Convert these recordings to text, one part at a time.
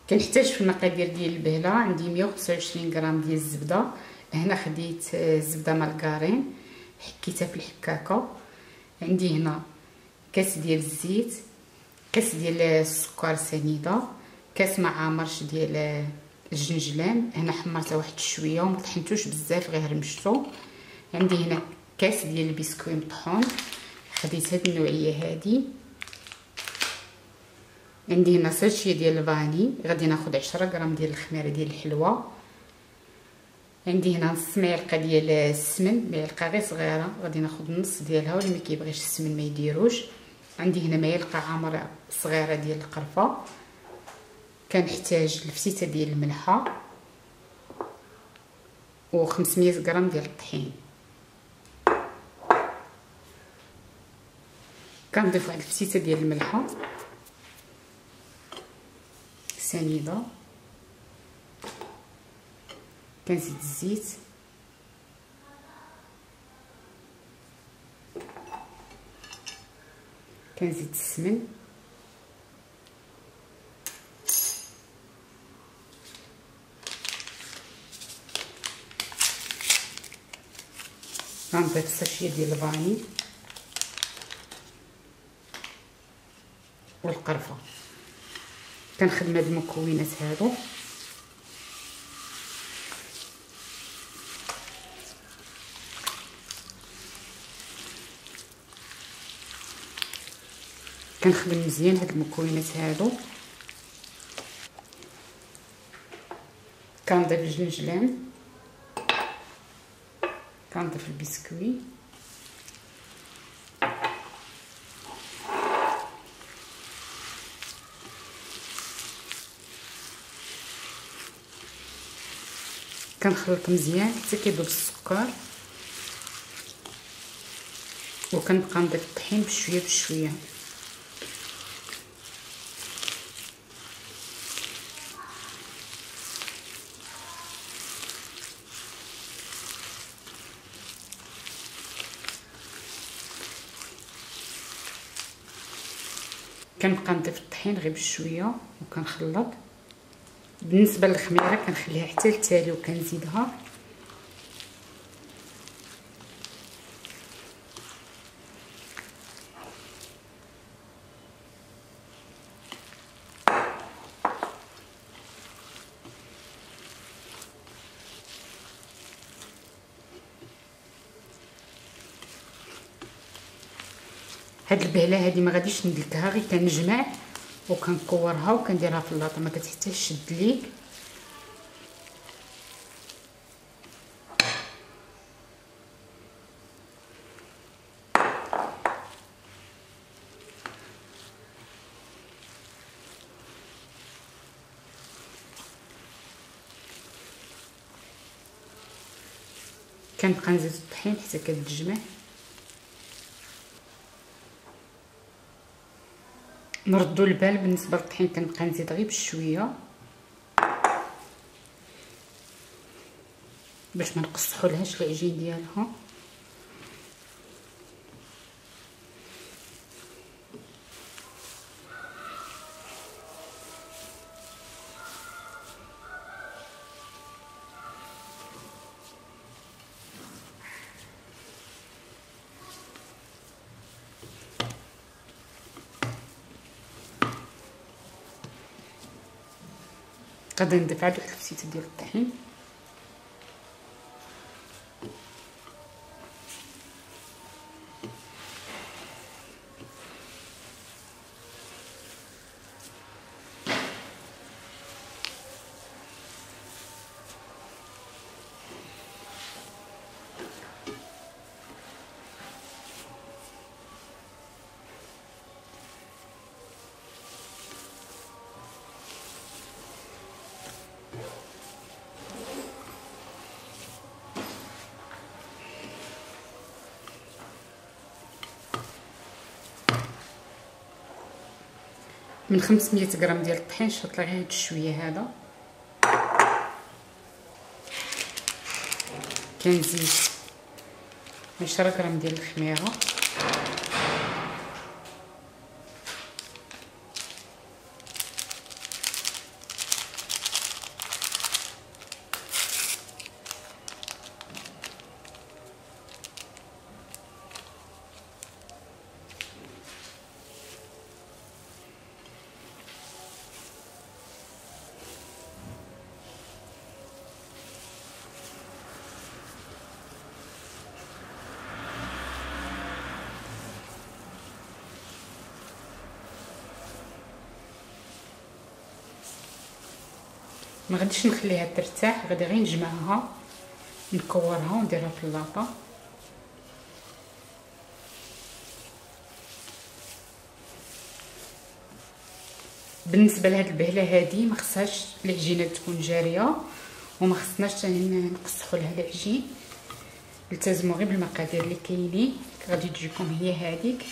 كنحتاج في المقادير ديال البهله. عندي 125 غرام ديال الزبده. هنا خديت الزبده مارغرين حكيتها في الحكاكه. عندي هنا كاس ديال الزيت، كاس ديال السكر سنيده، كاس مع مرش ديال الجنجلان. هنا حمرته واحد شويه وما طحنتوش بزاف غير رمشتو. عندي هنا كاس ديال البسكوي مطحون، خديت هاد النوعيه هادي. عندي هنا ساشيه ديال الفاني، غادي ناخذ 10 غرام ديال الخميره ديال الحلوه. عندي هنا نص معلقه ديال السمن، معلقه غير صغيره، غادي ناخذ النص ديالها واللي ما كيبغيش السمن ما يديروش. عندي هنا معلقه عامره صغيره ديال القرفه. كنحتاج الفتيته ديال الملحه و500 غرام ديال الطحين. كنضيف واحد الفتيته ديال الملحه سنيده. كنزيد الزيت، كنزيد السمن، غنضيف الساشيه ديال الفاني والقرفه. كنخدم هاد المكونات هادو كنخدم مزيان هاد المكونات هادو. كنضيف الجنجلان، كنضيف البسكوي، كنخلط مزيان حتى كيذوب السكر، وكنبقى نضيف الطحين بشويه بشويه. كنبقى نضيف الطحين غير بشويه وكنخلط. بالنسبه للخميره كنخليها حتى للتالي وكنزيدها. هاد البهله هادي ما غاديش ندلكها، غير كنجمع وكنكورها وكنديرها في اللاطه، ما كتحتاجش تشد ليك. كنبقى نزيد الطحين حتى كتجمع. نردو البال بالنسبه للطحين، كنبقى نزيد غير بشويه باش ما نقصحولهاش العجين ديالها. غادي نضيف عاد واحد الفتيته ديال الطحين. من 500 غرام ديال الطحين شرط لي غير هاد شويه هذا. كنزيد 10 غرام ديال الخميره، ما غاديش نخليها ترتاح، غادي غير نجمعها نكورها ونديرها في اللاطه. بالنسبه لهاد البهله هادي ما خصهاش العجينه تكون جاريه وما خصناش نقصحوا لها العجين، التزموا غير بالمقادير اللي كاينين. غادي تجيكم هي هذيك.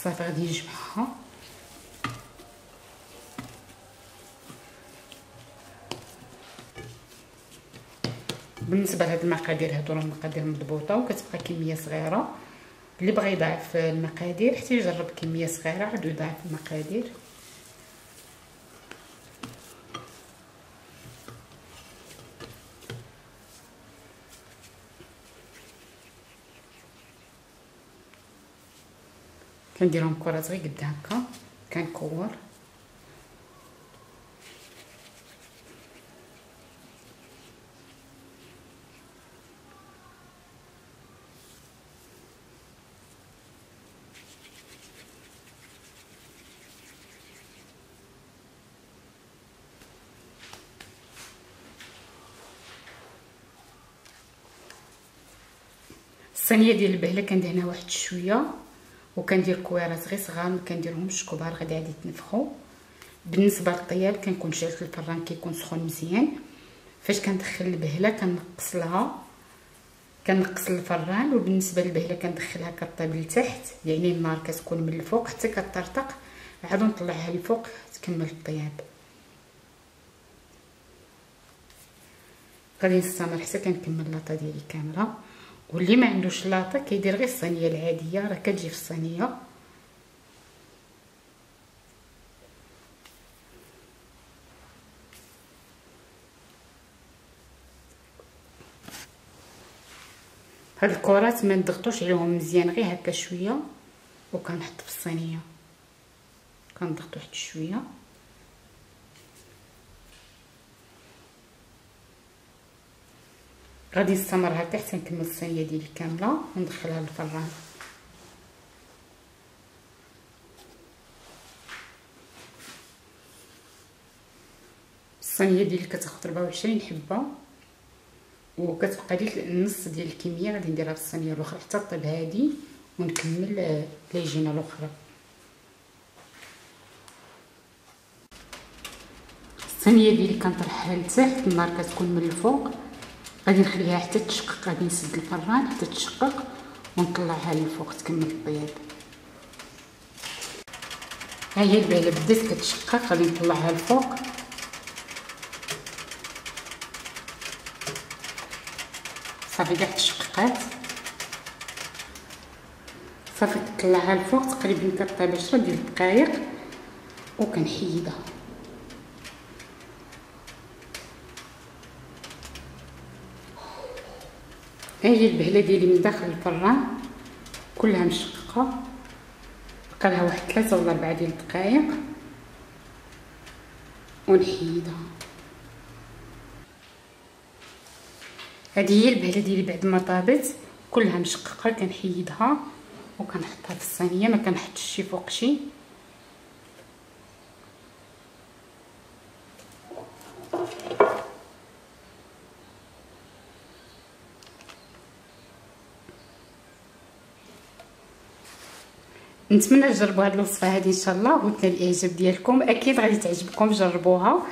صافي غادي نجمعها. بالنسبه لهاد المقادير هادو راه مقادير مضبوطه وكتبقى كميه صغيره. اللي بغى يضاعف المقادير حتى يجرب كميه صغيره عاد يضاعف المقادير. كنديرهم كرات غير قد هكا، كنكور. الصينيه ديال البهله كندهنها واحد شويه وكندير كويرات غير صغار، ما كنديرهمش كبار غادي عاد يتنفخوا. بالنسبه للطياب كنكون شعلت الفران كيكون سخون مزيان. فاش كندخل البهله كنقص الفران، وبالنسبه للبهله كندخلها كطيب لتحت، يعني النار كتكون من الفوق حتى كطرطق، عاد نطلعها للفوق تكمل الطياب. غادي نستمر حتى كنكمل اللاطه ديالي كامله. واللي ما عندوش لاطه كيدير غير الصينيه العاديه، راه كتجي في الصينيه. هاد الكرات ما نضغطوش عليهم مزيان، غير هكا شويه وكنحط في الصينيه، كنضغط واحد شويه. غادي نستمر هكا حتى نكمل الصينيه ديالي كامله وندخلها للفران. الصينيه ديالي كتاخذ 24 حبه وكتبقى لي النص ديال الكميه، غادي نديرها في الصينيه الاخرى حتى طيب هادي ونكمل العجينه الاخرى. الصينيه ديالي كنطرحها لتحت، النار كتكون من الفوق، غادي نخليها حتى تشقق. غادي نسد الفران حتى تشقق ونطلعها للفوق تكمل الطياب. ها هي البهله بدات كتشقق، غادي نطلعها الفوق. صافي كاع تشققات، صافي كطلعها الفوق تقريبا كطيب 10 ديال الدقائق وكنحيدها. ها هي البهله ديالي من داخل الفران كلها مشققه، بقى لها واحد 3 ولا 4 ديال الدقائق ونحيدها. هذه هي البهله ديالي بعد ما طابت كلها مشققه، كنحيدها وكنحطها في الصينيه، ما كنحطش شي فوق شي. نتمنى تجربوا هذه الوصفه هذه ان شاء الله وتنال الاعجاب ديالكم. اكيد غادي تعجبكم، جربوها.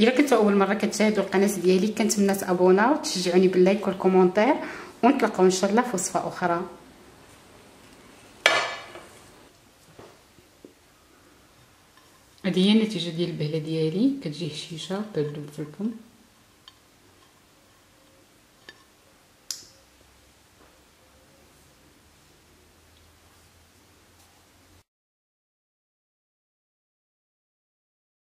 الا كنتوا اول مره كتشاهدوا القناه ديالي كنتمنى تابوناو وتشجعوني باللايك والكومونتير، ونتلاقاو ان شاء الله في وصفه اخرى. هذه هي النتيجه ديال البهله ديالي، كتجي هشيشه. طيب دوزت لكم.